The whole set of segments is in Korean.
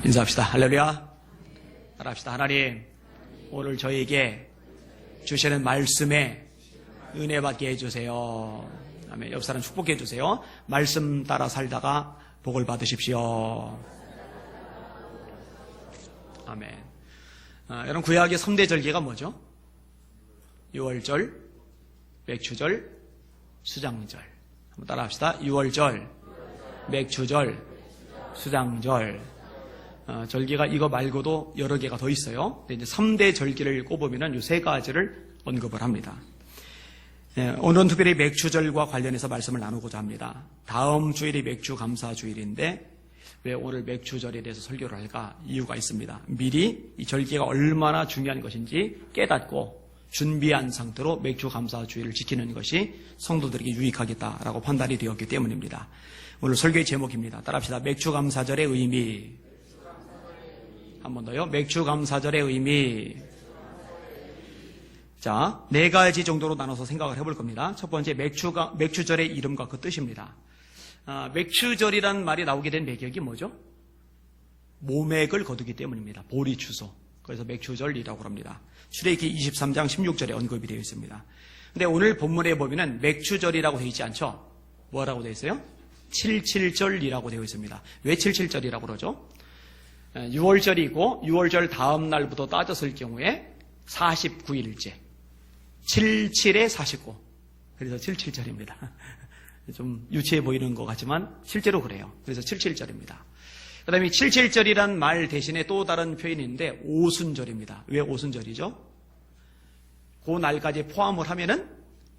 인사합시다. 할렐루야. 따라합시다. 하나님, 오늘 저에게 주시는 말씀에 은혜 받게 해주세요. 아멘. 옆 사람 축복해 주세요. 말씀 따라 살다가 복을 받으십시오. 아멘. 여러분, 구약의 3대 절기가 뭐죠? 유월절, 맥추절, 수장절. 한번 따라합시다. 유월절, 맥추절, 수장절. 절기가 이거 말고도 여러 개가 더 있어요. 근데 이제 3대 절기를 꼽으면 이 세 가지를 언급을 합니다. 오늘은 특별히 맥추절과 관련해서 말씀을 나누고자 합니다. 다음 주일이 맥추 감사 주일인데 왜 오늘 맥추절에 대해서 설교를 할까? 이유가 있습니다. 미리 이 절기가 얼마나 중요한 것인지 깨닫고 준비한 상태로 맥추 감사 주일을 지키는 것이 성도들에게 유익하겠다라고 판단이 되었기 때문입니다. 오늘 설교의 제목입니다. 따라합시다. 맥추 감사절의 의미. 한 번 더요. 맥추 감사절의 의미. 자, 네 가지 정도로 나눠서 생각을 해볼 겁니다. 첫 번째, 맥추절의 이름과 그 뜻입니다. 맥추절이란 말이 나오게 된 배경이 뭐죠? 모맥을 거두기 때문입니다. 보리 추수. 그래서 맥추절이라고 합니다. 출애굽기 23장 16절에 언급이 되어 있습니다. 근데 오늘 본문에 보면은 맥추절이라고 되어 있지 않죠? 뭐라고 되어 있어요? 77절이라고 되어 있습니다. 왜 77절이라고 그러죠? 6월절이고 6월절 다음 날부터 따졌을 경우에 49일째. 77에 49. 그래서 77절입니다. 좀 유치해 보이는 것 같지만 실제로 그래요. 그래서 77절입니다. 그 다음에 77절이란 말 대신에 또 다른 표현이 있는데 오순절입니다. 왜 오순절이죠? 그 날까지 포함을 하면은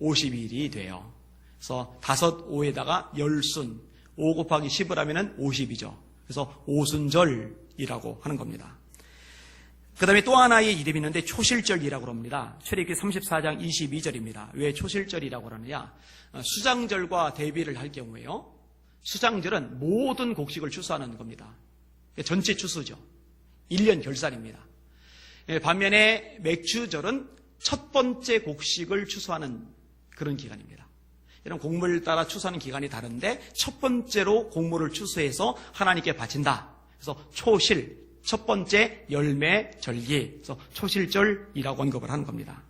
50일이 돼요. 그래서 5에다가 열순, 5 곱하기 10을 하면은 50이죠. 그래서 오순절이라고 하는 겁니다. 그 다음에 또 하나의 이름이 있는데 초실절이라고 합니다. 출애굽기 34장 22절입니다. 왜 초실절이라고 하느냐? 수장절과 대비를 할 경우에요. 수장절은 모든 곡식을 추수하는 겁니다. 전체 추수죠. 1년 결산입니다. 반면에 맥추절은 첫 번째 곡식을 추수하는 그런 기간입니다. 이런 곡물을 따라 추수하는 기간이 다른데 첫 번째로 곡물을 추수해서 하나님께 바친다. 그래서 초실, 첫 번째 열매 절기, 그래서 초실절이라고 언급을 하는 겁니다.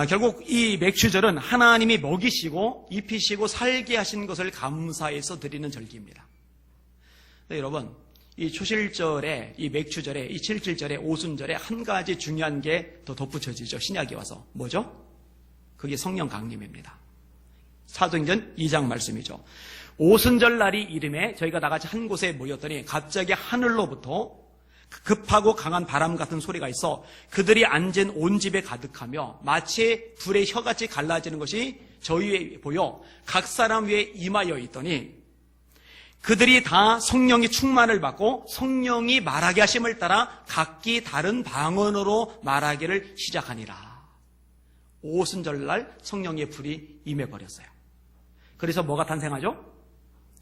결국 이 맥추절은 하나님이 먹이시고 입히시고 살게 하신 것을 감사해서 드리는 절기입니다. 네, 여러분, 이 초실절에, 이 맥추절에, 이 77절에, 오순절에 한 가지 중요한 게 더 덧붙여지죠. 신약에 와서. 뭐죠? 그게 성령 강림입니다. 사도행전 2장 말씀이죠. 오순절 날이 이름에 저희가 나같이 한 곳에 모였더니 갑자기 하늘로부터 급하고 강한 바람 같은 소리가 있어 그들이 앉은 온 집에 가득하며 마치 불의 혀같이 갈라지는 것이 저희에 보여 각 사람 위에 임하여 있더니 그들이 다 성령의 충만을 받고 성령이 말하게 하심을 따라 각기 다른 방언으로 말하기를 시작하니라. 오순절 날 성령의 불이 임해버렸어요. 그래서 뭐가 탄생하죠?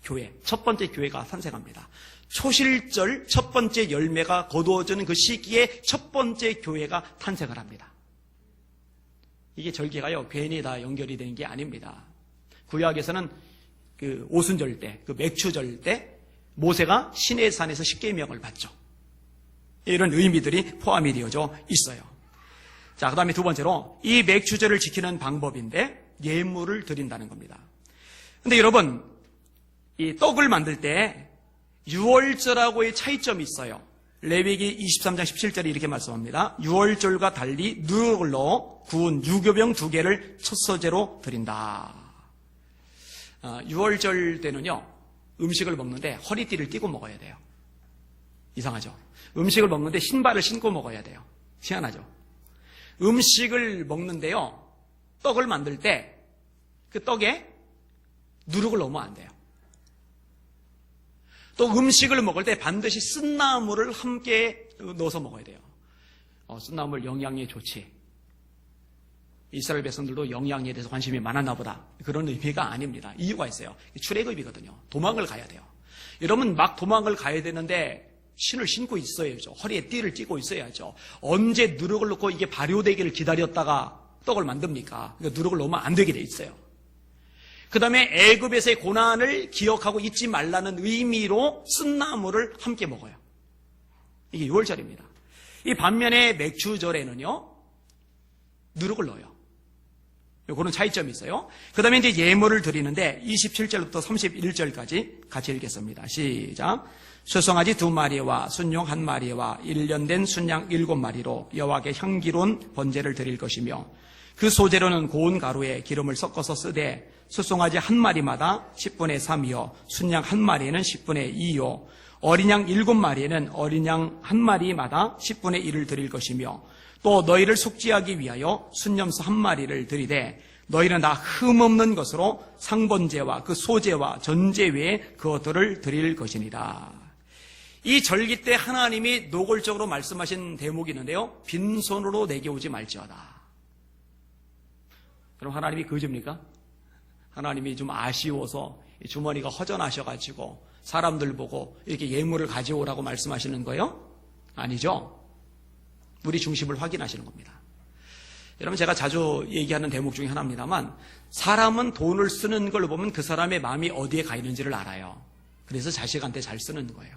교회, 첫 번째 교회가 탄생합니다. 초실절 첫 번째 열매가 거두어지는 그 시기에 첫 번째 교회가 탄생을 합니다. 이게 절기가요, 괜히 다 연결이 되는 게 아닙니다. 구약에서는 그 오순절 때, 그 맥추절 때 모세가 시내산에서 십계명을 받죠. 이런 의미들이 포함이 되어져 있어요. 자, 그 다음에 두 번째로 이 맥추절을 지키는 방법인데 예물을 드린다는 겁니다. 근데 여러분, 이 떡을 만들 때 유월절하고의 차이점이 있어요. 레위기 23장 17절에 이렇게 말씀합니다. 유월절과 달리 누룩을 넣어 구운 유교병 2개를 첫 서제로 드린다. 유월절 때는요, 음식을 먹는데 허리띠를 띠고 먹어야 돼요. 이상하죠? 음식을 먹는데 신발을 신고 먹어야 돼요. 희한하죠? 음식을 먹는데요, 떡을 만들 때 그 떡에 누룩을 넣으면 안 돼요. 또 음식을 먹을 때 반드시 쓴나물을 함께 넣어서 먹어야 돼요. 쓴나물 영양에 좋지. 이스라엘 백성들도 영양에 대해서 관심이 많았나 보다. 그런 의미가 아닙니다. 이유가 있어요. 출애굽이거든요. 도망을 가야 돼요. 여러분 막 도망을 가야 되는데 신을 신고 있어야죠. 허리에 띠를 띠고 있어야죠. 언제 누룩을 넣고 이게 발효되기를 기다렸다가 떡을 만듭니까? 그러니까 누룩을 넣으면 안 되게 돼 있어요. 그 다음에 애굽에서의 고난을 기억하고 잊지 말라는 의미로 쓴나물을 함께 먹어요. 이게 6월절입니다. 이 반면에 맥주절에는요, 누룩을 넣어요. 요거는 차이점이 있어요. 그 다음에 이제 예물을 드리는데 27절부터 31절까지 같이 읽겠습니다. 시작. 수송아지 2마리와 순용 1마리와 1년 된 순양 7마리로 여호와께 향기로운 번제를 드릴 것이며 그 소재로는 고운 가루에 기름을 섞어서 쓰되 수송아지 1마리마다 10분의 3이요 순양 1마리에는 10분의 2요 어린 양 7마리에는 어린 양 1마리마다 10분의 1을 드릴 것이며 또 너희를 속죄하기 위하여 순염소 1마리를 드리되 너희는 다 흠없는 것으로 상번제와 그 소제와 전제 외에 그것들을 드릴 것이니라. 이 절기 때 하나님이 노골적으로 말씀하신 대목이 있는데요. 빈손으로 내게 오지 말지어다. 그럼 하나님이 그저입니까? 하나님이 좀 아쉬워서 주머니가 허전하셔가지고 사람들 보고 이렇게 예물을 가져오라고 말씀하시는 거예요? 아니죠. 우리 중심을 확인하시는 겁니다. 여러분 제가 자주 얘기하는 대목 중에 하나입니다만 사람은 돈을 쓰는 걸 보면 그 사람의 마음이 어디에 가 있는지를 알아요. 그래서 자식한테 잘 쓰는 거예요.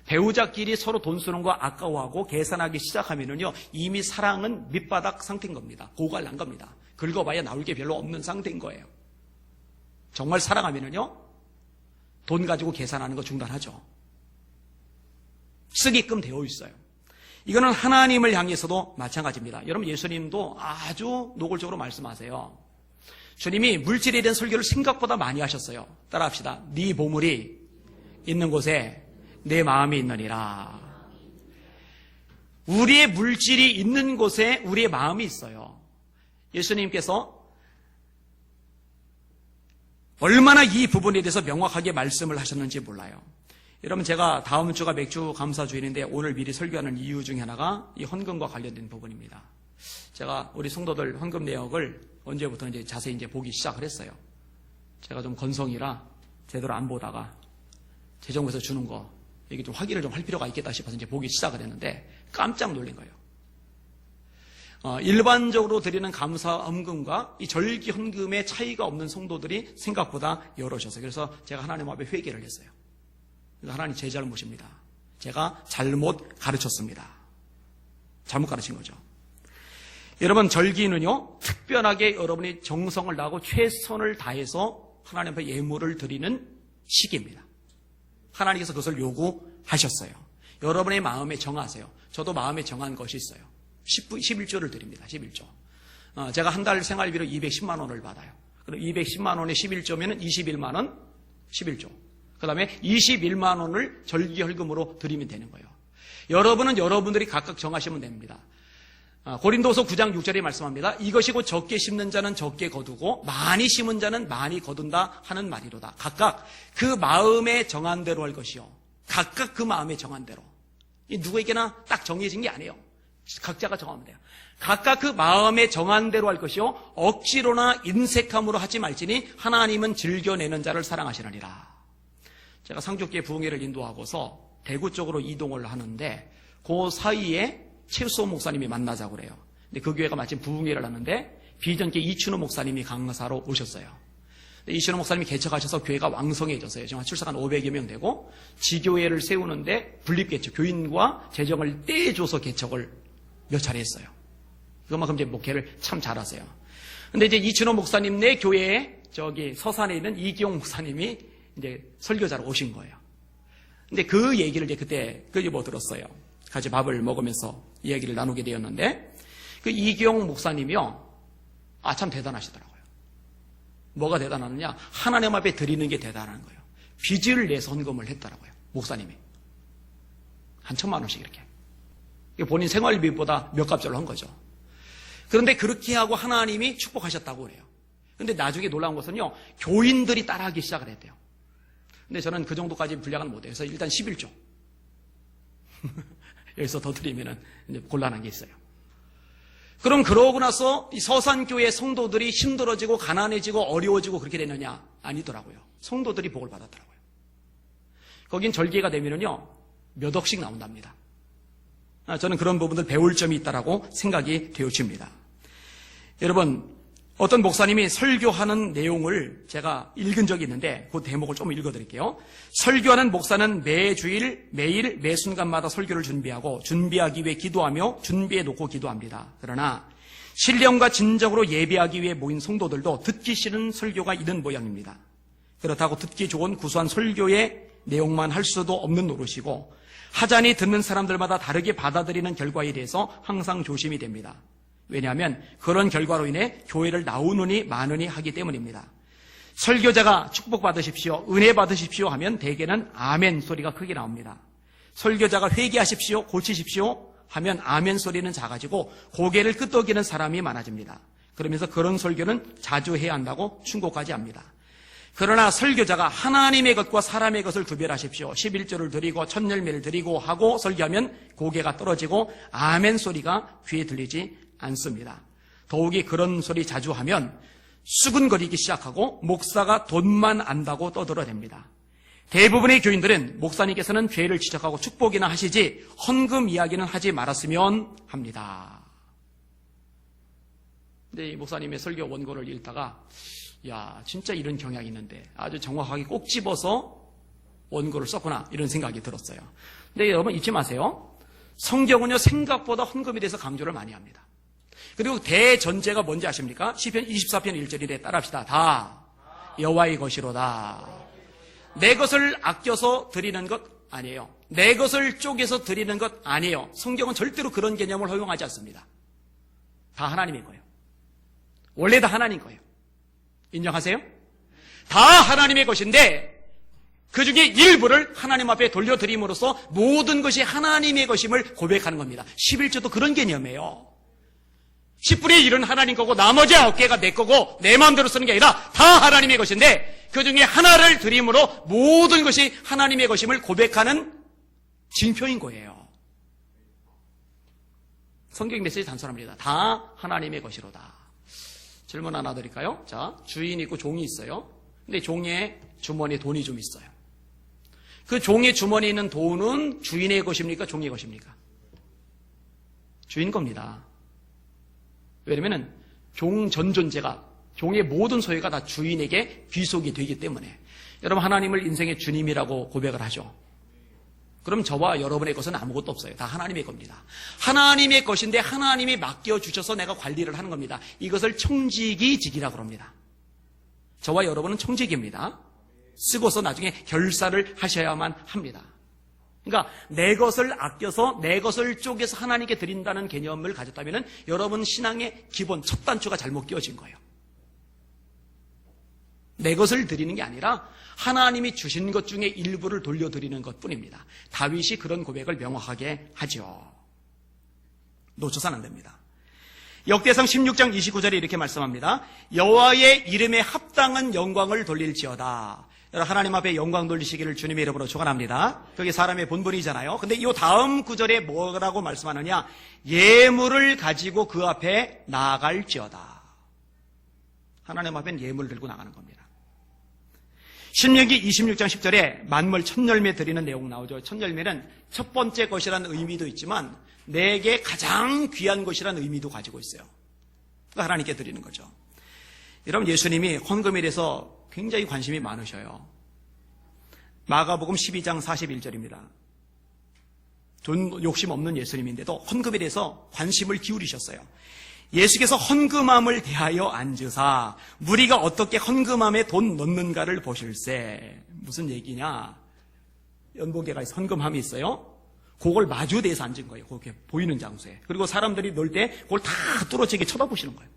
배우자끼리 서로 돈 쓰는 거 아까워하고 계산하기 시작하면은요 이미 사랑은 밑바닥 상태인 겁니다. 고갈 난 겁니다. 긁어봐야 나올 게 별로 없는 상태인 거예요. 정말 사랑하면은요 돈 가지고 계산하는 거 중단하죠. 쓰게끔 되어 있어요. 이거는 하나님을 향해서도 마찬가지입니다. 여러분 예수님도 아주 노골적으로 말씀하세요. 주님이 물질에 대한 설교를 생각보다 많이 하셨어요. 따라합시다. 네 보물이 있는 곳에 내 마음이 있느니라. 우리의 물질이 있는 곳에 우리의 마음이 있어요. 예수님께서 얼마나 이 부분에 대해서 명확하게 말씀을 하셨는지 몰라요. 여러분 제가 다음 주가 맥주 감사주일인데 오늘 미리 설교하는 이유 중에 하나가 이 헌금과 관련된 부분입니다. 제가 우리 성도들 헌금 내역을 언제부터 이제 자세히 이제 보기 시작을 했어요. 제가 좀 건성이라 제대로 안 보다가 재정부에서 주는 거 이게 좀 확인을 좀 할 필요가 있겠다 싶어서 이제 보기 시작을 했는데 깜짝 놀란 거예요. 일반적으로 드리는 감사 헌금과 이 절기 헌금의 차이가 없는 성도들이 생각보다 여럿이었어요. 그래서 제가 하나님 앞에 회개를 했어요. 하나님 제 잘못입니다. 제가 잘못 가르쳤습니다. 잘못 가르친 거죠. 여러분 절기는요 특별하게 여러분이 정성을 다하고 최선을 다해서 하나님 앞에 예물을 드리는 시기입니다. 하나님께서 그것을 요구하셨어요. 여러분의 마음에 정하세요. 저도 마음에 정한 것이 있어요. 11조를 드립니다. 11조. 제가 한 달 생활비로 210만 원을 받아요. 그럼 210만 원에 11조면 21만 원 11조. 그 다음에 21만 원을 절기헌금으로 드리면 되는 거예요. 여러분은 여러분들이 각각 정하시면 됩니다. 고린도서 9장 6절에 말씀합니다. 이것이 곧 적게 심는 자는 적게 거두고 많이 심은 자는 많이 거둔다 하는 말이로다. 각각 그 마음에 정한 대로 할 것이요. 각각 그 마음에 정한 대로. 누구에게나 딱 정해진 게 아니에요. 각자가 정하면 돼요. 각각 그 마음에 정한 대로 할 것이요. 억지로나 인색함으로 하지 말지니 하나님은 즐겨내는 자를 사랑하시느니라. 제가 상주교회 부흥회를 인도하고서 대구 쪽으로 이동을 하는데 그 사이에 최수호 목사님이 만나자고 그래요. 근데 그 교회가 마침 부흥회를 하는데 비전교 이춘호 목사님이 강사로 오셨어요. 이춘호 목사님이 개척하셔서 교회가 왕성해졌어요. 지금 출석 한 500여 명 되고 지교회를 세우는데 분립개척, 교인과 재정을 떼줘서 개척을 몇 차례 했어요. 그만큼 이제 목회를 참 잘하세요. 근데 이제 이춘호 목사님 내 교회에 저기 서산에 있는 이기용 목사님이 이제 설교자로 오신 거예요. 근데 그 얘기를 이제 그때 끄집어 들었어요. 같이 밥을 먹으면서 이야기를 나누게 되었는데 그 이기용 목사님이요. 참 대단하시더라고요. 뭐가 대단하느냐? 하나님 앞에 드리는 게 대단한 거예요. 빚을 내서 헌금을 했더라고요. 목사님이. 한 1,000만 원씩 이렇게. 본인 생활비보다 몇 값절로 한 거죠. 그런데 그렇게 하고 하나님이 축복하셨다고 그래요. 근데 나중에 놀라운 것은요. 교인들이 따라하기 시작을 했대요. 근데 저는 그 정도까지 분량은 못해요. 그래서 일단 11조. 여기서 더 드리면은 이제 곤란한 게 있어요. 그럼 그러고 나서 이 서산교회 성도들이 힘들어지고 가난해지고 어려워지고 그렇게 되느냐? 아니더라고요. 성도들이 복을 받았더라고요. 거긴 절기가 되면은요, 몇 억씩 나온답니다. 저는 그런 부분들 배울 점이 있다라고 생각이 되어집니다. 여러분, 어떤 목사님이 설교하는 내용을 제가 읽은 적이 있는데 그 대목을 좀 읽어드릴게요. 설교하는 목사는 매주일, 매일, 매 순간마다 설교를 준비하고 준비하기 위해 기도하며 준비해놓고 기도합니다. 그러나 신령과 진정으로 예배하기 위해 모인 성도들도 듣기 싫은 설교가 있는 모양입니다. 그렇다고 듣기 좋은 구수한 설교의 내용만 할 수도 없는 노릇이고 하자니 듣는 사람들마다 다르게 받아들이는 결과에 대해서 항상 조심이 됩니다. 왜냐하면 그런 결과로 인해 교회를 나오느니 마느니 하기 때문입니다. 설교자가 축복받으십시오, 은혜 받으십시오 하면 대개는 아멘 소리가 크게 나옵니다. 설교자가 회개하십시오, 고치십시오 하면 아멘 소리는 작아지고 고개를 끄덕이는 사람이 많아집니다. 그러면서 그런 설교는 자주 해야 한다고 충고까지 합니다. 그러나 설교자가 하나님의 것과 사람의 것을 구별하십시오, 11조를 드리고 첫 열매를 드리고 하고 설교하면 고개가 떨어지고 아멘 소리가 귀에 들리지 않습니다. 더욱이 그런 소리 자주 하면 수근거리기 시작하고 목사가 돈만 안다고 떠들어댑니다. 대부분의 교인들은 목사님께서는 죄를 지적하고 축복이나 하시지 헌금 이야기는 하지 말았으면 합니다. 근데 이 목사님의 설교 원고를 읽다가 야, 진짜 이런 경향이 있는데 아주 정확하게 꼭 집어서 원고를 썼구나 이런 생각이 들었어요. 근데 여러분 잊지 마세요. 성경은요 생각보다 헌금에 대해서 강조를 많이 합니다. 그리고 대전제가 뭔지 아십니까? 시편 24편 1절인데 따라합시다. 다 여호와의 것이로다. 내 것을 아껴서 드리는 것 아니에요. 내 것을 쪼개서 드리는 것 아니에요. 성경은 절대로 그런 개념을 허용하지 않습니다. 다 하나님의 거예요. 원래 다 하나님 거예요. 인정하세요? 다 하나님의 것인데 그 중에 일부를 하나님 앞에 돌려드림으로써 모든 것이 하나님의 것임을 고백하는 겁니다. 11조도 그런 개념이에요. 10분의 1은 하나님 거고 나머지 9개가 내 거고 내 마음대로 쓰는 게 아니라 다 하나님의 것인데 그 중에 하나를 드림으로 모든 것이 하나님의 것임을 고백하는 징표인 거예요. 성경 메시지 단순합니다. 다 하나님의 것이로다. 질문 하나 드릴까요? 자, 주인이 있고 종이 있어요. 근데 종의 주머니에 돈이 좀 있어요. 그 종의 주머니에 있는 돈은 주인의 것입니까? 종의 것입니까? 주인 겁니다. 왜냐면은 종 전 존재가 종의 모든 소유가 다 주인에게 귀속이 되기 때문에 여러분 하나님을 인생의 주님이라고 고백을 하죠. 그럼 저와 여러분의 것은 아무것도 없어요. 다 하나님의 겁니다. 하나님의 것인데 하나님이 맡겨주셔서 내가 관리를 하는 겁니다. 이것을 청지기직이라고 합니다. 저와 여러분은 청지기입니다. 쓰고서 나중에 결사를 하셔야만 합니다. 그러니까 내 것을 아껴서 내 것을 쪼개서 하나님께 드린다는 개념을 가졌다면 여러분 신앙의 기본 첫 단추가 잘못 끼워진 거예요. 내 것을 드리는 게 아니라 하나님이 주신 것 중에 일부를 돌려드리는 것뿐입니다. 다윗이 그런 고백을 명확하게 하죠. 놓쳐서는 안 됩니다. 역대상 16장 29절에 이렇게 말씀합니다. 여호와의 이름에 합당한 영광을 돌릴지어다. 여러분 하나님 앞에 영광 돌리시기를 주님의 이름으로 축원합니다. 그게 사람의 본분이잖아요. 근데 이 다음 구절에 뭐라고 말씀하느냐? 예물을 가지고 그 앞에 나아갈지어다. 하나님 앞엔 예물을 들고 나가는 겁니다. 신명기 26장 10절에 만물 첫 열매 드리는 내용 나오죠. 첫 열매는 첫 번째 것이라는 의미도 있지만 내게 가장 귀한 것이라는 의미도 가지고 있어요. 그러니까 하나님께 드리는 거죠. 여러분 예수님이 헌금에 대해서 굉장히 관심이 많으셔요. 마가복음 12장 41절입니다. 돈 욕심 없는 예수님인데도 헌금에 대해서 관심을 기울이셨어요. 예수께서 헌금함을 대하여 앉으사 무리가 어떻게 헌금함에 돈 넣는가를 보실세. 무슨 얘기냐? 연복계가 있어 헌금함이 있어요. 그걸 마주대에서 앉은 거예요. 그렇게 보이는 장소에. 그리고 사람들이 넣을 때 그걸 다 뚫어지게 쳐다보시는 거예요.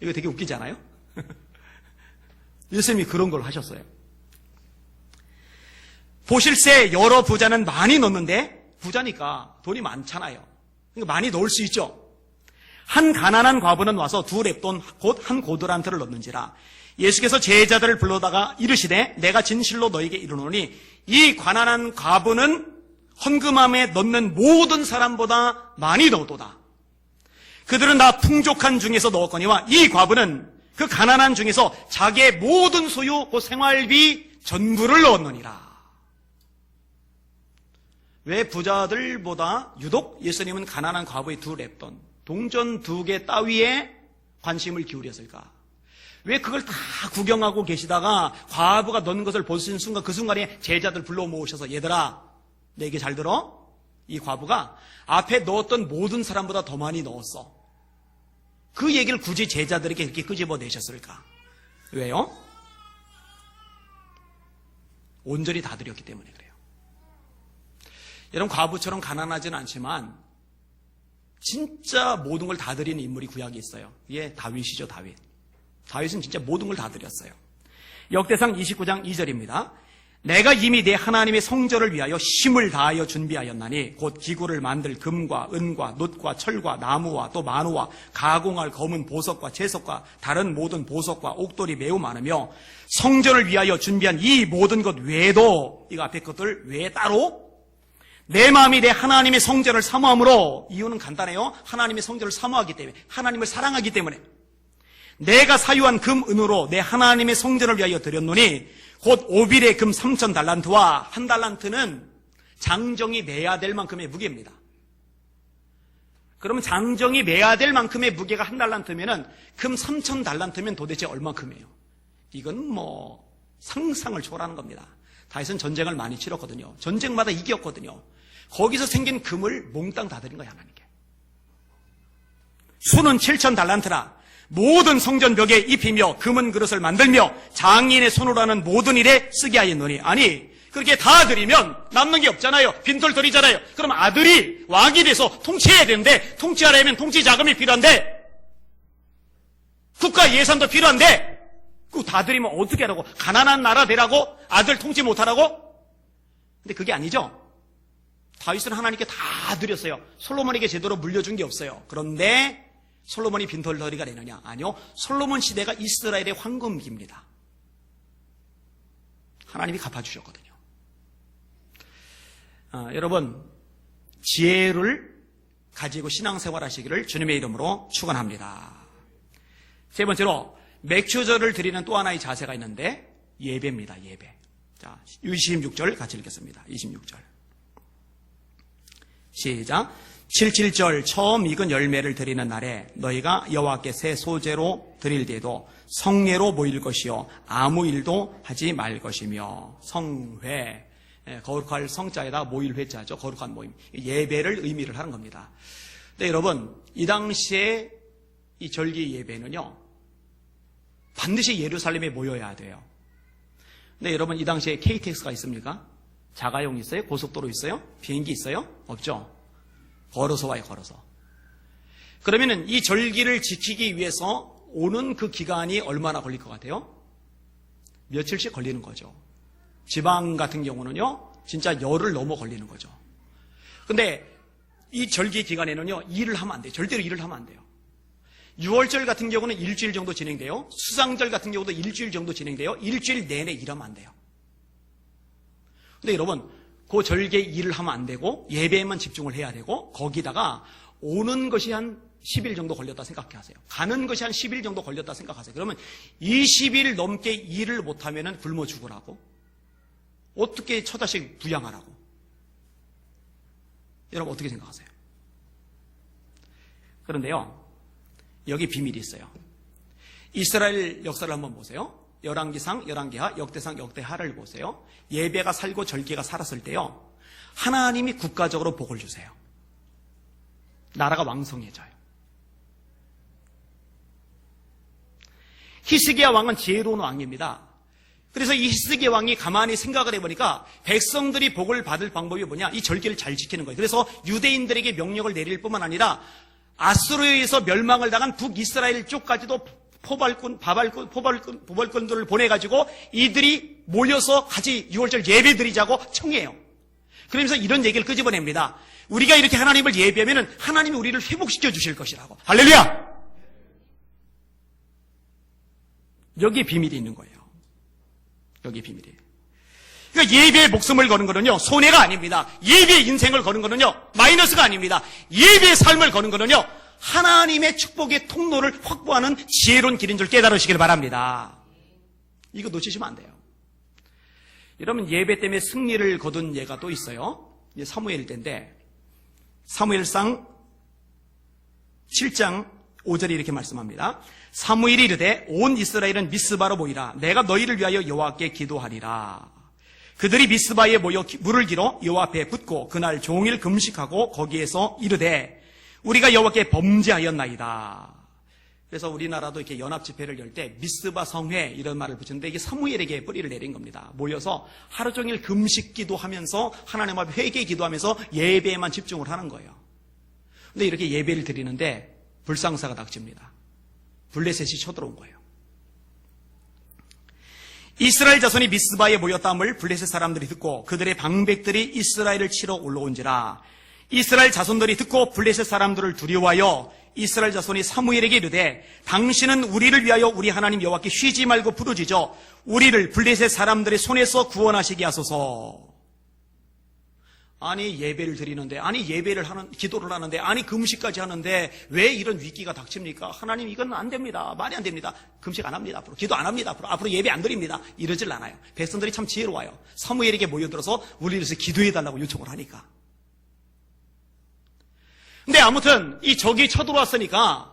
이거 되게 웃기지 않아요? 예수님이 그런 걸 하셨어요. 보실세 여러 부자는 많이 넣는데 부자니까 돈이 많잖아요. 그러니까 많이 넣을 수 있죠. 한 가난한 과부는 와서 2렙돈 곧 한 고드란트를 넣는지라. 예수께서 제자들을 불러다가 이르시되 내가 진실로 너에게 이르노니 이 가난한 과부는 헌금함에 넣는 모든 사람보다 많이 넣어도다. 그들은 다 풍족한 중에서 넣었거니와 이 과부는 그 가난한 중에서 자기의 모든 소유 그 생활비 전부를 넣었느니라. 왜 부자들보다 유독 예수님은 가난한 과부의 2렙돈 동전 2개 따위에 관심을 기울였을까? 왜 그걸 다 구경하고 계시다가 과부가 넣는 것을 보시는 순간 그 순간에 제자들 불러 모으셔서 얘들아 내 얘기 잘 들어? 이 과부가 앞에 넣었던 모든 사람보다 더 많이 넣었어. 그 얘기를 굳이 제자들에게 이렇게 끄집어내셨을까? 왜요? 온전히 다 드렸기 때문에 그래요. 여러분 과부처럼 가난하지는 않지만 진짜 모든 걸 다 드리는 인물이 구약에 있어요. 이게 다윗이죠. 다윗은 진짜 모든 걸 다 드렸어요. 역대상 29장 2절입니다. 내가 이미 내 하나님의 성전을 위하여 힘을 다하여 준비하였나니 곧 기구를 만들 금과 은과 놋과 철과 나무와 또 만우와 가공할 검은 보석과 채석과 다른 모든 보석과 옥돌이 매우 많으며 성전을 위하여 준비한 이 모든 것 외에도 이거 앞에 것들 외에 따로 내 마음이 내 하나님의 성전을 사모함으로 이유는 간단해요. 하나님의 성전을 사모하기 때문에 하나님을 사랑하기 때문에 내가 사유한 금 은으로 내 하나님의 성전을 위하여 드렸노니 곧 오빌의 금 3,000달란트와 1달란트는 장정이 매야 될 만큼의 무게입니다. 그러면 장정이 매야 될 만큼의 무게가 1달란트면은 금 3,000달란트면 도대체 얼마큼이에요? 이건 뭐 상상을 초월하는 겁니다. 다윗은 전쟁을 많이 치렀거든요. 전쟁마다 이겼거든요. 거기서 생긴 금을 몽땅 다 드린 거예요, 하나님께. 수는 7,000달란트라 모든 성전 벽에 입히며 금은 그릇을 만들며 장인의 손으로 하는 모든 일에 쓰게 하였노니 아니 그렇게 다 드리면 남는 게 없잖아요. 빈털터리잖아요. 그럼 아들이 왕이 돼서 통치해야 되는데 통치하려면 통치 자금이 필요한데 국가 예산도 필요한데 그거 다 드리면 어떻게 하라고? 가난한 나라 되라고? 아들 통치 못하라고? 근데 그게 아니죠. 다윗은 하나님께 다 드렸어요. 솔로몬에게 제대로 물려준 게 없어요. 그런데 솔로몬이 빈털터리가 되느냐? 아니요. 솔로몬 시대가 이스라엘의 황금기입니다. 하나님이 갚아주셨거든요. 여러분 지혜를 가지고 신앙생활 하시기를 주님의 이름으로 축원합니다. 세 번째로 맥주절을 드리는 또 하나의 자세가 있는데 예배입니다. 예배. 자, 26절 같이 읽겠습니다. 26절 시작. 77절 처음 익은 열매를 드리는 날에 너희가 여호와께 새 소재로 드릴 때에도 성례로 모일 것이요 아무 일도 하지 말 것이며 성회 거룩할 성자에다 모일 회자죠. 거룩한 모임 예배를 의미를 하는 겁니다. 근데 여러분 이 당시에 이 절기 예배는요 반드시 예루살렘에 모여야 돼요. 근데 여러분 이 당시에 KTX가 있습니까? 자가용 있어요? 고속도로 있어요? 비행기 있어요? 없죠. 걸어서 와요, 걸어서. 그러면은 이 절기를 지키기 위해서 오는 그 기간이 얼마나 걸릴 것 같아요? 며칠씩 걸리는 거죠. 지방 같은 경우는요, 진짜 열흘 넘어 걸리는 거죠. 근데 이 절기 기간에는요, 일을 하면 안 돼요. 절대로 일을 하면 안 돼요. 6월절 같은 경우는 일주일 정도 진행돼요. 수상절 같은 경우도 일주일 정도 진행돼요. 일주일 내내 일하면 안 돼요. 근데 여러분, 그 절기에 일을 하면 안 되고 예배에만 집중을 해야 되고 거기다가 오는 것이 한 10일 정도 걸렸다 생각하세요. 가는 것이 한 10일 정도 걸렸다 생각하세요. 그러면 20일 넘게 일을 못하면 굶어 죽으라고? 어떻게 처자식 부양하라고? 여러분 어떻게 생각하세요? 그런데요, 여기 비밀이 있어요. 이스라엘 역사를 한번 보세요. 열왕기상, 열왕기하, 역대상, 역대하를 보세요. 예배가 살고 절기가 살았을 때요, 하나님이 국가적으로 복을 주세요. 나라가 왕성해져요. 히스기야 왕은 지혜로운 왕입니다. 그래서 이 히스기야 왕이 가만히 생각을 해보니까 백성들이 복을 받을 방법이 뭐냐? 이 절기를 잘 지키는 거예요. 그래서 유대인들에게 명령을 내릴 뿐만 아니라 아수르에서 멸망을 당한 북이스라엘 쪽까지도 포발꾼들을 보내가지고 이들이 모여서 같이 6월절 예배 드리자고 청해요. 그러면서 이런 얘기를 끄집어냅니다. 우리가 이렇게 하나님을 예배하면 하나님이 우리를 회복시켜 주실 것이라고. 할렐루야! 여기에 비밀이 있는 거예요. 여기에 비밀이에요. 그러니까 예배에 목숨을 거는 거는요, 손해가 아닙니다. 예배에 인생을 거는 거는요, 마이너스가 아닙니다. 예배의 삶을 거는 거는요, 하나님의 축복의 통로를 확보하는 지혜로운 길인 줄 깨달으시길 바랍니다. 이거 놓치시면 안 돼요. 여러분 예배 때문에 승리를 거둔 예가 또 있어요. 이제 사무엘 때인데 사무엘상 7장 5절에 이렇게 말씀합니다. 사무엘이 이르되 온 이스라엘은 미스바로 모이라. 내가 너희를 위하여 여호와께 기도하리라. 그들이 미스바에 모여 물을 길어 여호와 앞에 붓고 그날 종일 금식하고 거기에서 이르되 우리가 여호와께 범죄하였나이다. 그래서 우리나라도 이렇게 연합 집회를 열 때 미스바 성회 이런 말을 붙였는데 이게 사무엘에게 뿌리를 내린 겁니다. 모여서 하루 종일 금식 기도하면서 하나님 앞에 회개 기도하면서 예배에만 집중을 하는 거예요. 근데 이렇게 예배를 드리는데 불상사가 닥칩니다. 블레셋이 쳐들어온 거예요. 이스라엘 자손이 미스바에 모였다함을 블레셋 사람들이 듣고 그들의 방백들이 이스라엘을 치러 올라온지라. 이스라엘 자손들이 듣고 블레셋 사람들을 두려워하여 이스라엘 자손이 사무엘에게 이르되 당신은 우리를 위하여 우리 하나님 여호와께 쉬지 말고 부르짖어 우리를 블레셋 사람들의 손에서 구원하시게 하소서. 아니 예배를 드리는데, 아니 기도를 하는데, 아니 금식까지 하는데 왜 이런 위기가 닥칩니까? 하나님 이건 안 됩니다. 말이 안 됩니다. 금식 안 합니다. 앞으로 기도 안 합니다. 앞으로 예배 안 드립니다. 이러질 않아요. 백성들이 참 지혜로워요. 사무엘에게 모여들어서 우리를 위해서 기도해달라고 요청을 하니까. 근데 아무튼 이 적이 쳐들어왔으니까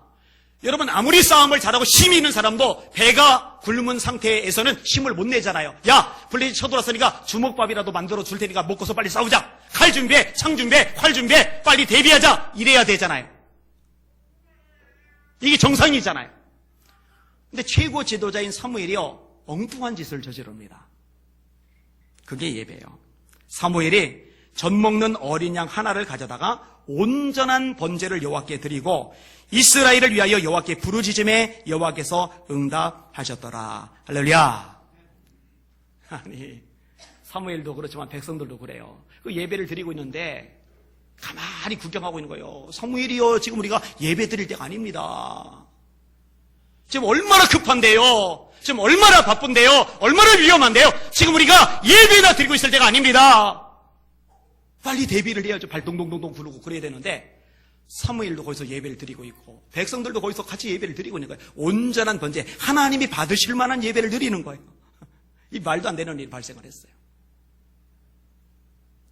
여러분 아무리 싸움을 잘하고 힘이 있는 사람도 배가 굶은 상태에서는 힘을 못 내잖아요. 야, 블레셋이 쳐들어왔으니까 주먹밥이라도 만들어 줄 테니까 먹고서 빨리 싸우자. 칼 준비해, 창 준비해, 활 준비해, 빨리 대비하자. 이래야 되잖아요. 이게 정상이잖아요. 근데 최고 지도자인 사무엘이요, 엉뚱한 짓을 저지릅니다. 그게 예배예요. 사무엘이 젖 먹는 어린 양 하나를 가져다가 온전한 번제를 여호와께 드리고 이스라엘을 위하여 여호와께 부르짖음에 여호와께서 응답하셨더라. 할렐루야. 아니 사무엘도 그렇지만 백성들도 그래요. 그 예배를 드리고 있는데 가만히 구경하고 있는 거예요. 사무엘이요, 지금 우리가 예배 드릴 때가 아닙니다. 지금 얼마나 급한데요. 지금 얼마나 바쁜데요. 얼마나 위험한데요. 지금 우리가 예배나 드리고 있을 때가 아닙니다. 빨리 대비를 해야죠. 발 동동동동 구르고 그래야 되는데 사무엘도 거기서 예배를 드리고 있고 백성들도 거기서 같이 예배를 드리고 있는 거예요. 온전한 번제, 하나님이 받으실 만한 예배를 드리는 거예요. 이 말도 안 되는 일이 발생을 했어요.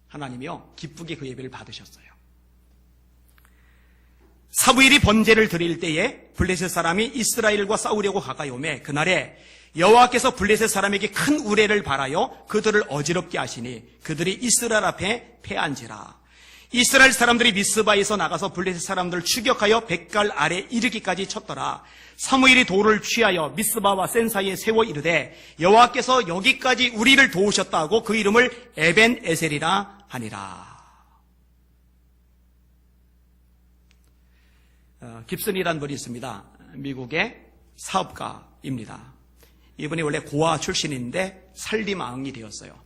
하나님이요 기쁘게 그 예배를 받으셨어요. 사무엘이 번제를 드릴 때에 블레셋 사람이 이스라엘과 싸우려고 가까이 오매 그날에 여호와께서 블레셋 사람에게 큰 우레를 발하여 그들을 어지럽게 하시니 그들이 이스라엘 앞에 패한지라. 이스라엘 사람들이 미스바에서 나가서 블레셋 사람들을 추격하여 뱃갈 아래 이르기까지 쳤더라. 사무엘이 돌을 취하여 미스바와 센 사이에 세워 이르되 여호와께서 여기까지 우리를 도우셨다 하고 그 이름을 에벤 에셀이라 하니라. 깁슨이라는 분이 있습니다. 미국의 사업가입니다. 이분이 원래 고아 출신인데 살림왕이 되었어요.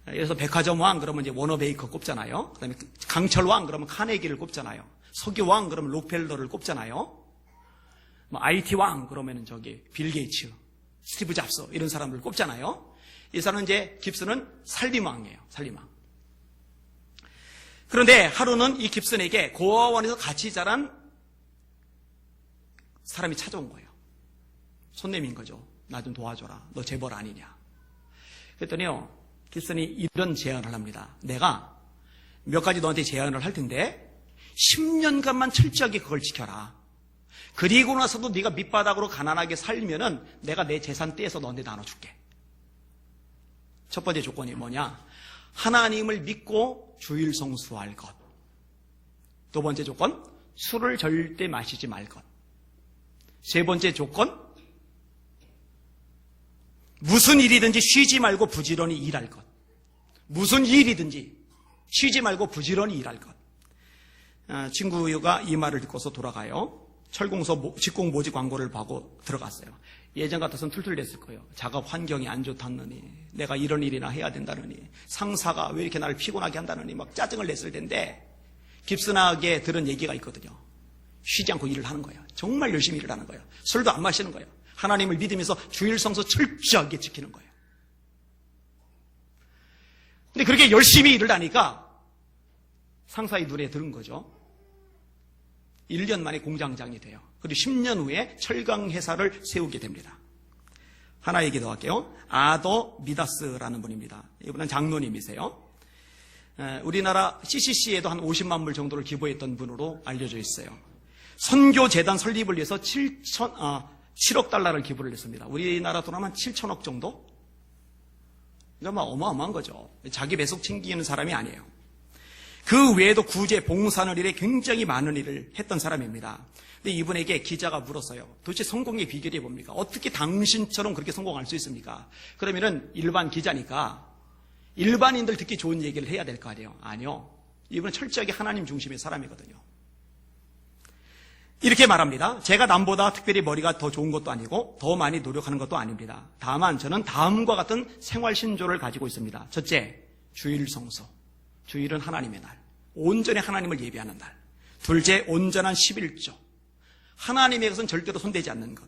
그래서 백화점왕 그러면 이제 워너베이커 꼽잖아요. 그다음에 강철왕 그러면 카네기를 꼽잖아요. 석유왕 그러면 록펠러를 꼽잖아요. 뭐 IT왕 그러면은 저기 빌 게이츠, 스티브 잡스 이런 사람들 꼽잖아요. 이 사람은 이제 깁슨은 살림왕이에요. 살림왕. 그런데 하루는 이 깁슨에게 고아원에서 같이 자란 사람이 찾아온 거예요. 손님인 거죠. 나 좀 도와줘라. 너 재벌 아니냐. 그랬더니요, 깁슨이 이런 제안을 합니다. 내가 몇 가지 너한테 제안을 할 텐데 10년간만 철저하게 그걸 지켜라. 그리고 나서도 네가 밑바닥으로 가난하게 살면은 내가 내 재산 떼서 너한테 나눠줄게. 첫 번째 조건이 뭐냐? 하나님을 믿고 주일 성수할 것. 두 번째 조건, 술을 절대 마시지 말 것. 세 번째 조건, 무슨 일이든지 쉬지 말고 부지런히 일할 것. 무슨 일이든지 쉬지 말고 부지런히 일할 것. 친구가 이 말을 듣고서 돌아가요. 철공소 직공 모집 광고를 보고 들어갔어요. 예전 같아서는 툴툴댔을 거예요. 작업 환경이 안 좋다느니, 내가 이런 일이나 해야 된다느니, 상사가 왜 이렇게 나를 피곤하게 한다느니 막 짜증을 냈을 텐데 깁슨하게 들은 얘기가 있거든요. 쉬지 않고 일을 하는 거예요. 정말 열심히 일을 하는 거예요. 술도 안 마시는 거예요. 하나님을 믿으면서 주일 성수 철저하게 지키는 거예요. 근데 그렇게 열심히 일을 하니까 상사의 눈에 들은 거죠. 1년 만에 공장장이 돼요. 그리고 10년 후에 철강 회사를 세우게 됩니다. 하나 얘기 더 할게요. 아더 미다스라는 분입니다. 이분은 장로님이세요. 우리나라 CCC에도 한 50만 불 정도를 기부했던 분으로 알려져 있어요. 선교재단 설립을 위해서 7억 달러를 기부를 했습니다. 우리나라 돈 하면 7천억 정도? 그러니까 어마어마한 거죠. 자기 배속 챙기는 사람이 아니에요. 그 외에도 구제, 봉사하는 일에 굉장히 많은 일을 했던 사람입니다. 근데 이분에게 기자가 물었어요. 도대체 성공의 비결이 뭡니까? 어떻게 당신처럼 그렇게 성공할 수 있습니까? 그러면은 일반 기자니까 일반인들 듣기 좋은 얘기를 해야 될 거 아니에요. 아니요. 이분은 철저하게 하나님 중심의 사람이거든요. 이렇게 말합니다. 제가 남보다 특별히 머리가 더 좋은 것도 아니고 더 많이 노력하는 것도 아닙니다. 다만 저는 다음과 같은 생활 신조를 가지고 있습니다. 첫째, 주일 성수. 주일은 하나님의 날. 온전히 하나님을 예배하는 날. 둘째, 온전한 11조. 하나님의 것은 절대로 손대지 않는 것.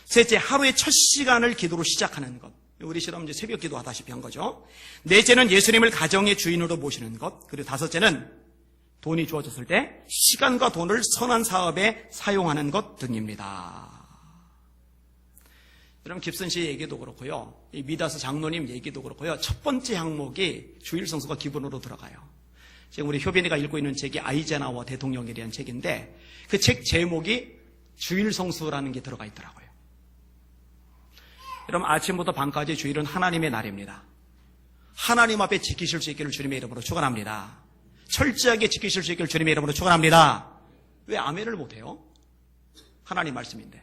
셋째, 하루의 첫 시간을 기도로 시작하는 것. 우리처럼 이제 새벽 기도하다시피 한 거죠. 넷째는 예수님을 가정의 주인으로 모시는 것. 그리고 다섯째는 돈이 주어졌을 때 시간과 돈을 선한 사업에 사용하는 것 등입니다. 여러분 깁슨 씨 얘기도 그렇고요. 이 미다스 장로님 얘기도 그렇고요. 첫 번째 항목이 주일 성수가 기본으로 들어가요. 지금 우리 효빈이가 읽고 있는 책이 아이젠하워 대통령에 대한 책인데 그 책 제목이 주일 성수라는 게 들어가 있더라고요. 여러분 아침부터 밤까지 주일은 하나님의 날입니다. 하나님 앞에 지키실 수 있기를 주님의 이름으로 축원합니다. 철저하게 지키실 수 있기를 주님의 이름으로 축원합니다. 왜 아멘을 못해요? 하나님 말씀인데.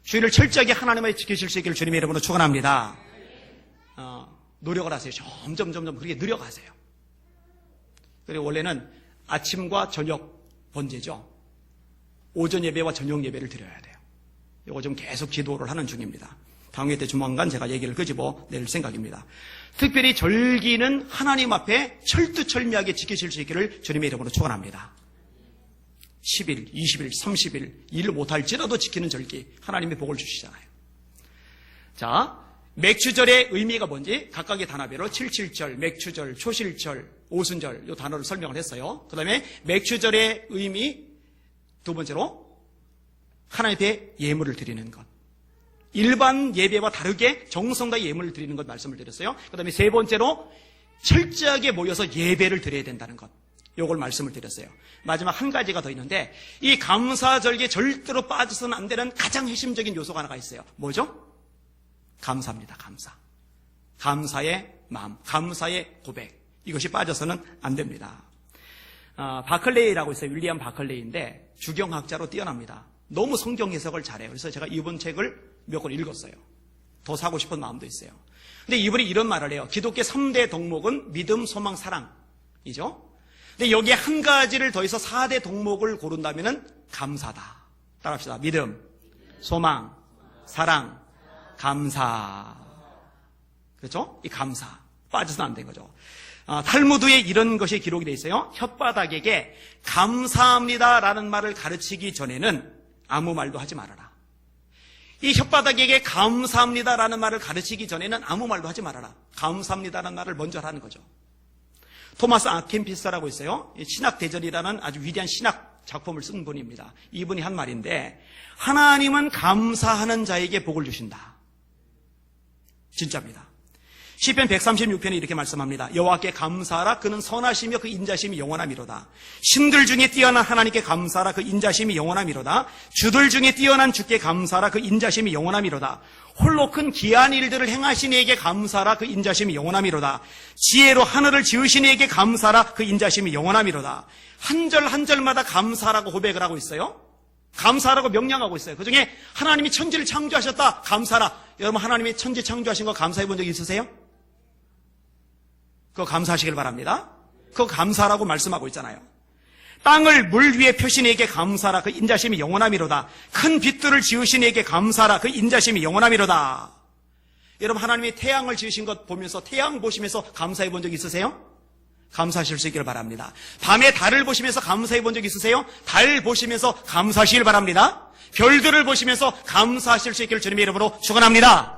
주일을 철저하게 하나님 앞에 지키실 수 있기를 주님의 이름으로 축원합니다. 노력을 하세요. 점점 그렇게 늘려가세요. 그리고 원래는 아침과 저녁 번제죠. 오전 예배와 저녁 예배를 드려야 돼요. 이거 좀 계속 기도를 하는 중입니다. 당회 때 조만간 제가 얘기를 끄집어 낼 생각입니다. 특별히 절기는 하나님 앞에 철두철미하게 지키실 수 있기를 주님의 이름으로 축원합니다. 10일, 20일, 30일 일 못할지라도 지키는 절기 하나님의 복을 주시잖아요. 자, 맥추절의 의미가 뭔지 각각의 단어별로 77절, 맥추절, 초실절, 오순절 이 단어를 설명을 했어요. 그 다음에 맥추절의 의미 두 번째로 하나님 앞에 예물을 드리는 것. 일반 예배와 다르게 정성과 예물을 드리는 것 말씀을 드렸어요. 그 다음에 세 번째로 철저하게 모여서 예배를 드려야 된다는 것. 요걸 말씀을 드렸어요. 마지막 한 가지가 더 있는데 이 감사절기에 절대로 빠져서는 안 되는 가장 핵심적인 요소가 하나가 있어요. 뭐죠? 감사입니다. 감사. 감사의 마음, 감사의 고백. 이것이 빠져서는 안 됩니다. 바클레이라고 있어요. 윌리엄 바클레이인데 주경학자로 뛰어납니다. 너무 성경 해석을 잘해요. 그래서 제가 이번 책을 몇 권 읽었어요. 더 사고 싶은 마음도 있어요. 근데 이분이 이런 말을 해요. 기독교 3대 덕목은 믿음, 소망, 사랑이죠. 근데 여기에 한 가지를 더해서 4대 덕목을 고른다면은 감사다. 따라합시다. 믿음, 소망, 사랑, 감사. 그렇죠? 이 감사. 빠져서는 안 된 거죠. 탈무드에 이런 것이 기록이 되어 있어요. 혓바닥에게 감사합니다라는 말을 가르치기 전에는 아무 말도 하지 말아라. 이 혓바닥에게 감사합니다라는 말을 가르치기 전에는 아무 말도 하지 말아라. 감사합니다라는 말을 먼저 하는 거죠. 토마스 아켄피스라고 있어요. 신학대전이라는 아주 위대한 신학 작품을 쓴 분입니다. 이분이 한 말인데 하나님은 감사하는 자에게 복을 주신다. 진짜입니다. 시편 136편에 이렇게 말씀합니다. 여호와께 감사하라. 그는 선하시며 그 인자심이 영원함이로다. 신들 중에 뛰어난 하나님께 감사하라. 그 인자심이 영원함이로다. 주들 중에 뛰어난 주께 감사하라. 그 인자심이 영원함이로다. 홀로 큰 기이한 일들을 행하신 이에게 감사하라. 그 인자심이 영원함이로다. 지혜로 하늘을 지으신 이에게 감사하라. 그 인자심이 영원함이로다. 한 절 한 절마다 감사하라고 고백을 하고 있어요. 감사하라고 명령하고 있어요. 그중에 하나님이 천지를 창조하셨다. 감사하라. 여러분 하나님이 천지 창조하신 거 감사해 본 적 있으세요? 그거 감사하시길 바랍니다. 그거 감사라고 말씀하고 있잖아요. 땅을 물 위에 펴신 이에게 감사하라. 그 인자심이 영원함이로다. 큰 빛들을 지으신 이에게 감사하라. 그 인자심이 영원함이로다. 여러분 하나님이 태양을 지으신 것 보면서 태양 보시면서 감사해 본 적 있으세요? 감사하실 수 있기를 바랍니다. 밤에 달을 보시면서 감사해 본 적 있으세요? 달 보시면서 감사하시길 바랍니다. 별들을 보시면서 감사하실 수 있기를 주님의 이름으로 축원합니다.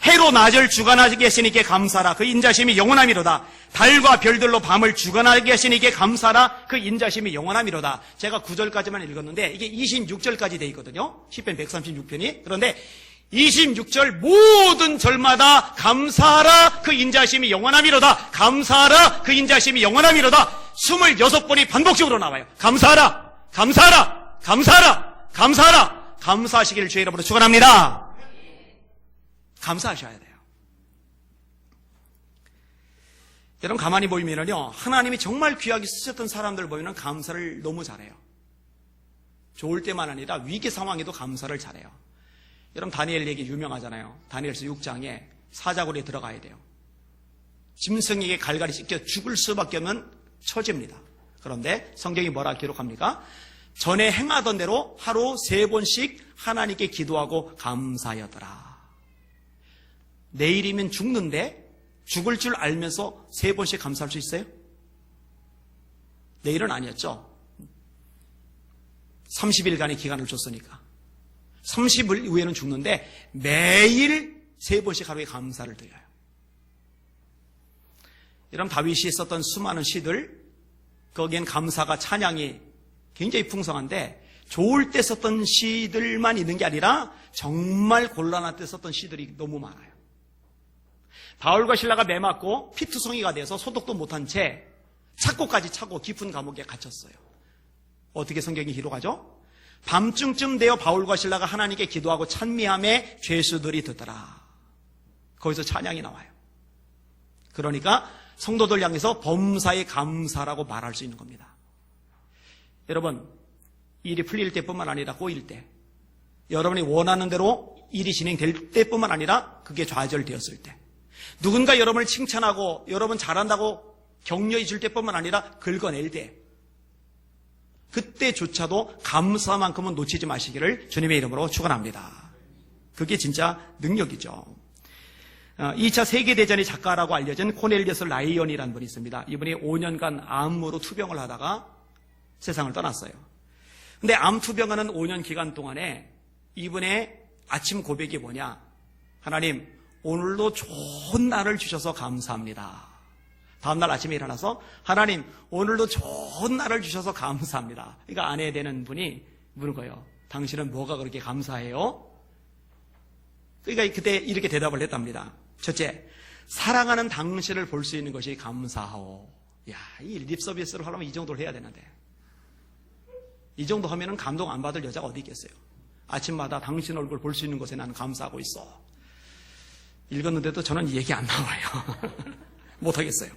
해로 낮을 주관하게 하신 이께 감사하라. 그 인자심이 영원함이로다. 달과 별들로 밤을 주관하게 하신 이께 감사하라. 그 인자심이 영원함이로다. 제가 9절까지만 읽었는데 이게 26절까지 돼 있거든요. 시편 136편이. 그런데 26절 모든 절마다 감사하라. 그 인자심이 영원함이로다. 감사하라. 그 인자심이 영원함이로다. 26번이 반복적으로 나와요. 감사하라, 감사하라, 감사하라, 감사하라. 감사하시기를 주의 이름으로 축원합니다. 감사하셔야 돼요. 여러분 가만히 보면요, 하나님이 정말 귀하게 쓰셨던 사람들 보면 감사를 너무 잘해요. 좋을 때만 아니라 위기 상황에도 감사를 잘해요. 여러분 다니엘 얘기 유명하잖아요. 다니엘서 6장에 사자굴에 들어가야 돼요. 짐승에게 갈갈이 찢겨 죽을 수밖에 없는 처지입니다. 그런데 성경이 뭐라 기록합니까? 전에 행하던 대로 하루 3번씩 하나님께 기도하고 감사하였더라. 내일이면 죽는데 죽을 줄 알면서 3번씩 감사할 수 있어요? 내일은 아니었죠. 30일간의 기간을 줬으니까 30일 이후에는 죽는데 매일 3번씩 하루에 감사를 드려요. 여러분 다윗이 썼던 수많은 시들, 거기엔 감사가 찬양이 굉장히 풍성한데 좋을 때 썼던 시들만 있는 게 아니라 정말 곤란할 때 썼던 시들이 너무 많아요. 바울과 실라가 매맞고 피투성이가 돼서 소독도 못한 채 착고까지 차고 깊은 감옥에 갇혔어요. 어떻게 성경이 기록하죠? 밤중쯤 되어 바울과 실라가 하나님께 기도하고 찬미함에 죄수들이 듣더라. 거기서 찬양이 나와요. 그러니까 성도들 향해서 범사에 감사라고 말할 수 있는 겁니다. 여러분, 일이 풀릴 때뿐만 아니라 꼬일 때, 여러분이 원하는 대로 일이 진행될 때뿐만 아니라 그게 좌절되었을 때, 누군가 여러분을 칭찬하고 여러분 잘한다고 격려해 줄 때뿐만 아니라 긁어낼 때, 그때조차도 감사만큼은 놓치지 마시기를 주님의 이름으로 축원합니다. 그게 진짜 능력이죠. 2차 세계대전의 작가라고 알려진 코넬리어스 라이언이라는 분이 있습니다. 이분이 5년간 암으로 투병을 하다가 세상을 떠났어요. 근데 암 투병하는 5년 기간 동안에 이분의 아침 고백이 뭐냐? 하나님, 오늘도 좋은 날을 주셔서 감사합니다. 다음날 아침에 일어나서 하나님, 오늘도 좋은 날을 주셔서 감사합니다. 그러니까 아내 되는 분이 물은 거예요. 당신은 뭐가 그렇게 감사해요? 그러니까 그때 이렇게 대답을 했답니다. 첫째, 사랑하는 당신을 볼 수 있는 것이 감사하오. 야, 이 립서비스를 하려면 이 정도를 해야 되는데, 이 정도 하면은 감동 안 받을 여자가 어디 있겠어요? 아침마다 당신 얼굴 볼 수 있는 것에 나는 감사하고 있어. 읽었는데도 저는 얘기 안 나와요. 못하겠어요.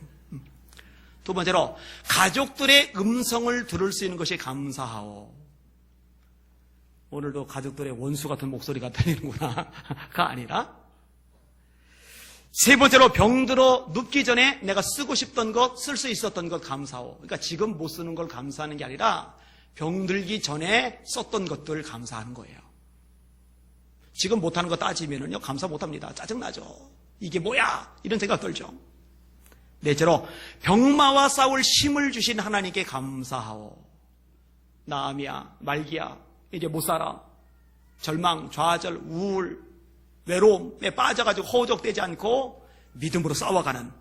두 번째로, 가족들의 음성을 들을 수 있는 것이 감사하오. 오늘도 가족들의 원수 같은 목소리가 들리는구나. 가 아니라, 세 번째로, 병들어 눕기 전에 내가 쓰고 싶던 것, 쓸 수 있었던 것 감사하오. 그러니까 지금 못 쓰는 걸 감사하는 게 아니라 병들기 전에 썼던 것들 감사하는 거예요. 지금 못하는 거 따지면은요, 감사 못합니다. 짜증나죠. 이게 뭐야? 이런 생각 들죠. 넷째로, 병마와 싸울 힘을 주신 하나님께 감사하오. 나 암이야, 말기야, 이제 못 살아. 절망, 좌절, 우울, 외로움에 빠져가지고 허우적대지 않고 믿음으로 싸워가는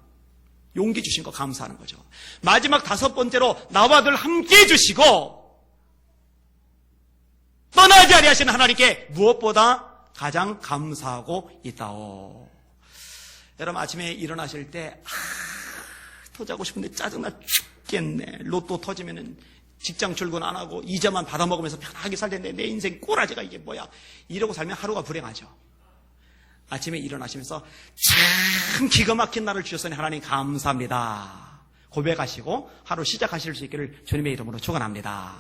용기 주신 거 감사하는 거죠. 마지막 5번째로, 나와 늘 함께 해주시고 떠나지 아니하시는 하나님께 무엇보다 가장 감사하고 있다오. 여러분 아침에 일어나실 때 더 자고 싶은데 짜증나 죽겠네. 로또 터지면은 직장 출근 안 하고 이자만 받아먹으면서 편하게 살 텐데 내 인생 꼬라지가 이게 뭐야. 이러고 살면 하루가 불행하죠. 아침에 일어나시면서 참 기가 막힌 날을 주셨으니 하나님 감사합니다. 고백하시고 하루 시작하실 수 있기를 주님의 이름으로 축원합니다.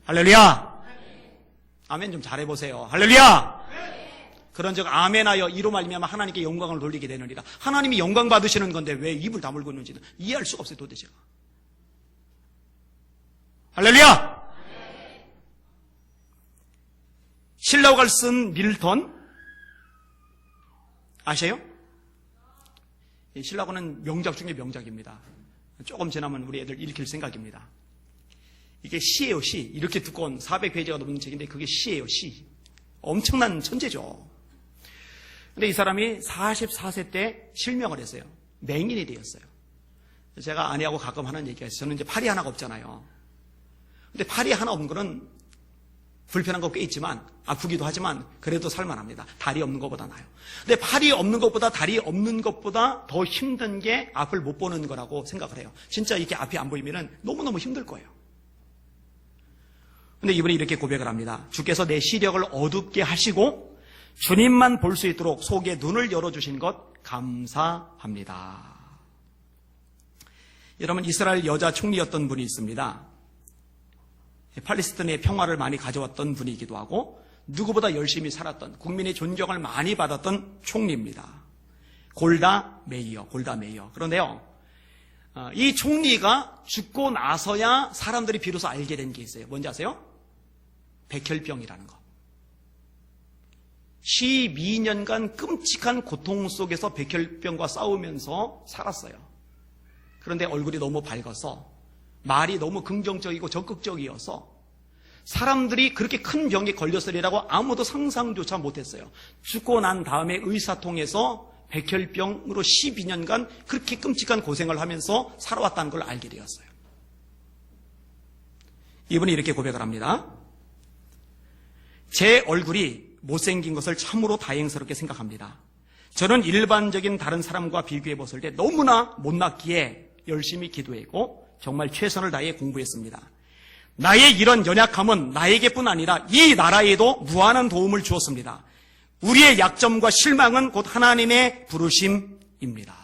할렐루야. 아멘 좀 잘해보세요. 할렐루야. 그런즉 아멘하여 이로 말미암아 하나님께 영광을 돌리게 되느니라. 하나님이 영광 받으시는 건데 왜 입을 다물고 있는지는 이해할 수가 없어요. 도대체가. 할렐루야. 신라옥을 쓴 밀턴 아세요? 신라옥은 명작 중에 명작입니다. 조금 지나면 우리 애들 읽힐 생각입니다. 이게 시예요, 시. 이렇게 두꺼운 400페이지가 넘는 책인데 그게 시예요, 시. 엄청난 천재죠. 근데 이 사람이 44세 때 실명을 했어요. 맹인이 되었어요. 제가 아내하고 가끔 하는 얘기가 있어요. 저는 이제 팔이 하나가 없잖아요. 근데 팔이 하나 없는 거는 불편한 거 꽤 있지만, 아프기도 하지만 그래도 살만합니다. 다리 없는 것보다 나아요. 근데 팔이 없는 것보다 다리 없는 것보다 더 힘든 게 앞을 못 보는 거라고 생각을 해요. 진짜 이렇게 앞이 안 보이면 너무너무 힘들 거예요. 근데 이분이 이렇게 고백을 합니다. 주께서 내 시력을 어둡게 하시고 주님만 볼 수 있도록 속에 눈을 열어주신 것 감사합니다. 여러분, 이스라엘 여자 총리였던 분이 있습니다. 팔레스타인의 평화를 많이 가져왔던 분이기도 하고 누구보다 열심히 살았던, 국민의 존경을 많이 받았던 총리입니다. 골다 메이어. 그런데요, 이 총리가 죽고 나서야 사람들이 비로소 알게 된 게 있어요. 뭔지 아세요? 백혈병이라는 거. 12년간 끔찍한 고통 속에서 백혈병과 싸우면서 살았어요. 그런데 얼굴이 너무 밝아서, 말이 너무 긍정적이고 적극적이어서 사람들이 그렇게 큰 병에 걸렸으리라고 아무도 상상조차 못했어요. 죽고 난 다음에 의사통해서 백혈병으로 12년간 그렇게 끔찍한 고생을 하면서 살아왔다는 걸 알게 되었어요. 이분이 이렇게 고백을 합니다. 제 얼굴이 못생긴 것을 참으로 다행스럽게 생각합니다. 저는 일반적인 다른 사람과 비교해 봤을 때 너무나 못났기에 열심히 기도했고 정말 최선을 다해 공부했습니다. 나의 이런 연약함은 나에게뿐 아니라 이 나라에도 무한한 도움을 주었습니다. 우리의 약점과 실망은 곧 하나님의 부르심입니다.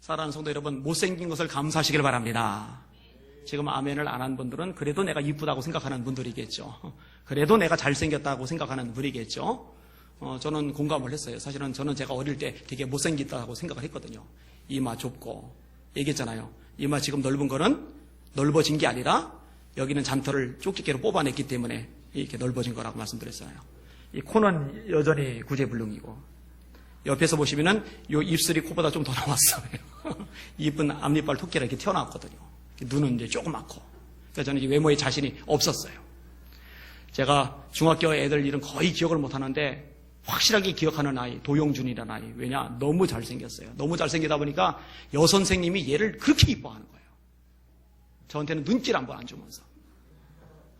사랑하는 성도 여러분, 못생긴 것을 감사하시길 바랍니다. 지금 아멘을 안 한 분들은 그래도 내가 이쁘다고 생각하는 분들이겠죠. 그래도 내가 잘생겼다고 생각하는 분이겠죠. 저는 공감을 했어요. 사실은 저는 제가 어릴 때 되게 못생겼다고 생각을 했거든요. 이마 좁고, 얘기했잖아요. 이마 지금 넓은 거는 넓어진 게 아니라 여기는 잔털을 쪽집게로 뽑아냈기 때문에 이렇게 넓어진 거라고 말씀드렸어요. 이 코는 여전히 구제불능이고, 옆에서 보시면은 요 입술이 코보다 좀 더 나왔어요. 이쁜 앞니빨 토끼가 이렇게 튀어나왔거든요. 눈은 이제 조그맣고. 그래서 저는 이제 외모에 자신이 없었어요. 제가 중학교 애들 이름 거의 기억을 못 하는데 확실하게 기억하는 아이, 도용준이라는 아이. 왜냐? 너무 잘생겼어요. 너무 잘생기다 보니까 여선생님이 얘를 그렇게 이뻐하는 거예요. 저한테는 눈길 한 번 안 주면서.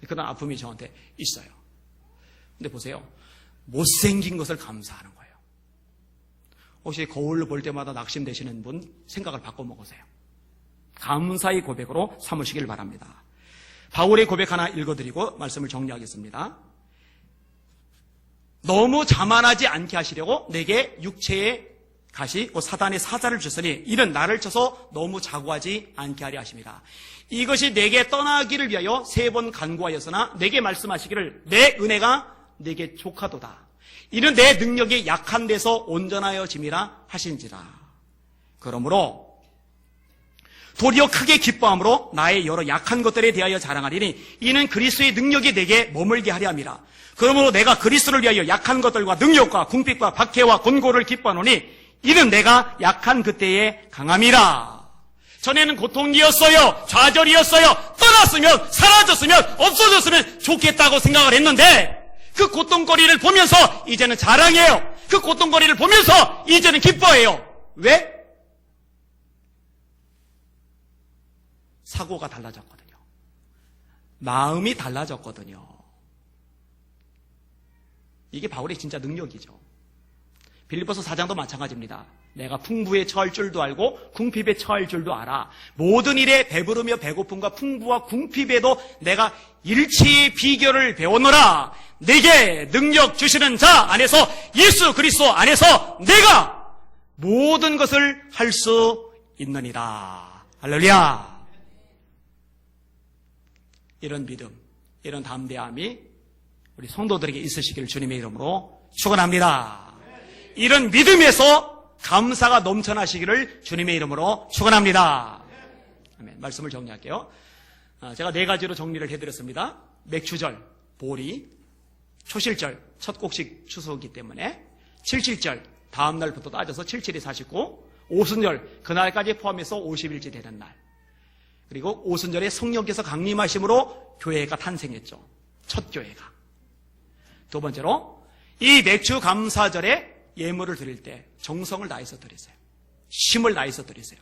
그런 아픔이 저한테 있어요. 근데 보세요. 못생긴 것을 감사하는 거예요. 혹시 거울을 볼 때마다 낙심되시는 분 생각을 바꿔 먹으세요. 감사의 고백으로 삼으시길 바랍니다. 바울의 고백 하나 읽어드리고 말씀을 정리하겠습니다. 너무 자만하지 않게 하시려고 내게 육체의 가시, 사단의 사자를 주시니 이는 나를 쳐서 너무 자고하지 않게 하려 하십니다. 이것이 내게 떠나기를 위하여 3번 간구하였으나 내게 말씀하시기를 내 은혜가 내게 족하도다. 이는 내 능력이 약한 데서 온전하여짐이라 하신지라. 그러므로 도리어 크게 기뻐함으로 나의 여러 약한 것들에 대하여 자랑하리니 이는 그리스도의 능력이 내게 머물게 하려 함이라. 그러므로 내가 그리스도를 위하여 약한 것들과 능력과 궁핍과 박해와 곤고를 기뻐하노니 이는 내가 약한 그때에 강함이라. 전에는 고통이었어요. 좌절이었어요. 떠났으면, 사라졌으면, 없어졌으면 좋겠다고 생각을 했는데 그 고통거리를 보면서 이제는 자랑해요. 그 고통거리를 보면서 이제는 기뻐해요. 왜? 사고가 달라졌거든요. 마음이 달라졌거든요. 이게 바울의 진짜 능력이죠. 빌립보서 4장도 마찬가지입니다. 내가 풍부에 처할 줄도 알고 궁핍에 처할 줄도 알아. 모든 일에 배부르며 배고픔과 풍부와 궁핍에도 내가 일치의 비결을 배웠노라. 내게 능력 주시는 자 안에서, 예수 그리스도 안에서 내가 모든 것을 할 수 있느니라. 할렐루야. 이런 믿음, 이런 담대함이 우리 성도들에게 있으시기를 주님의 이름으로 축원합니다. 이런 믿음에서 감사가 넘쳐나시기를 주님의 이름으로 축원합니다. 아멘. 말씀을 정리할게요. 제가 4가지로 정리를 해드렸습니다. 맥추절, 보리, 초실절, 첫 곡식 추수이기 때문에, 칠칠절, 다음 날부터 따져서 7, 7이 49, 오순절, 그날까지 포함해서 50일째 되는 날. 그리고 오순절에 성령께서 강림하심으로 교회가 탄생했죠. 첫 교회가. 두 번째로, 이 맥주 감사절에 예물을 드릴 때 정성을 다해서 드리세요. 힘을 다해서 드리세요.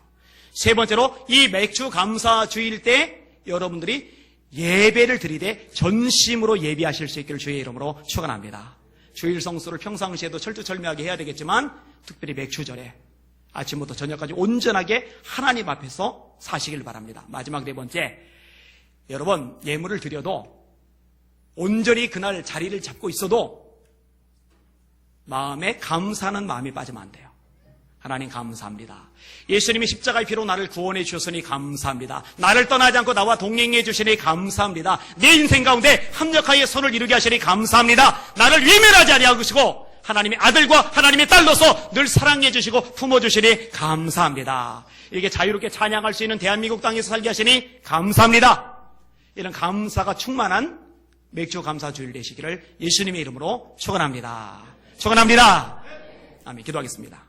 세 번째로, 이 맥주 감사 주일 때 여러분들이 예배를 드리되 전심으로 예비하실 수 있기를 주의 이름으로 축원합니다. 주일 성수를 평상시에도 철두철미하게 해야 되겠지만 특별히 맥주절에 아침부터 저녁까지 온전하게 하나님 앞에서 사시길 바랍니다. 마지막 네 번째, 여러분 예물을 드려도 온전히 그날 자리를 잡고 있어도 마음에 감사하는 마음이 빠지면 안 돼요. 하나님 감사합니다. 예수님이 십자가의 피로 나를 구원해 주셨으니 감사합니다. 나를 떠나지 않고 나와 동행해 주시니 감사합니다. 내 인생 가운데 합력하여 선을 이루게 하시니 감사합니다. 나를 외면하지 아니하시고 하나님의 아들과 하나님의 딸로서 늘 사랑해 주시고 품어 주시니 감사합니다. 이렇게 자유롭게 찬양할 수 있는 대한민국 땅에서 살게 하시니 감사합니다. 이런 감사가 충만한 맥주 감사 주일 되시기를 예수님의 이름으로 축원합니다. 축원합니다. 아멘. 기도하겠습니다.